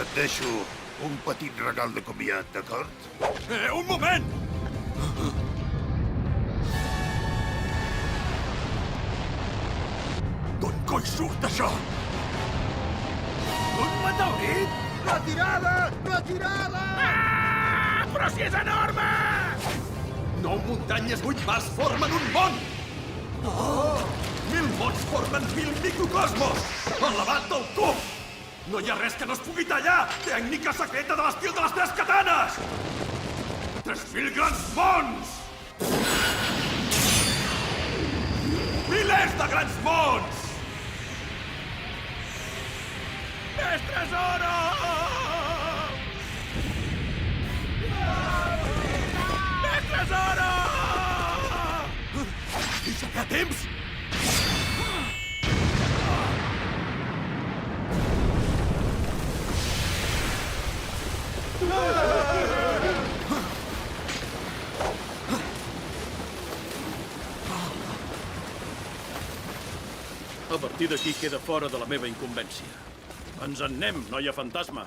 Et deixo un petit regal de comiat, d'acord? Un moment! D'on coi surt això? Un meteorit? Retirada! Retirada! Ah! Però si és enorme! 9 muntanyes 8 mars formen un món! Oh! 1000 mons formen 1000 microcosmos! Elevat del cub! No hi ha res que no es pugui tallar! Tècnica secreta de l'estil de les 3 katanes! 3000 grans mons! Milers de grans mons! Mestre Zoro! Mestre Zoro! I ja hi ha temps? A partir d'aquí queda fora de la meva incumbència. Ens en anem, noia fantasma.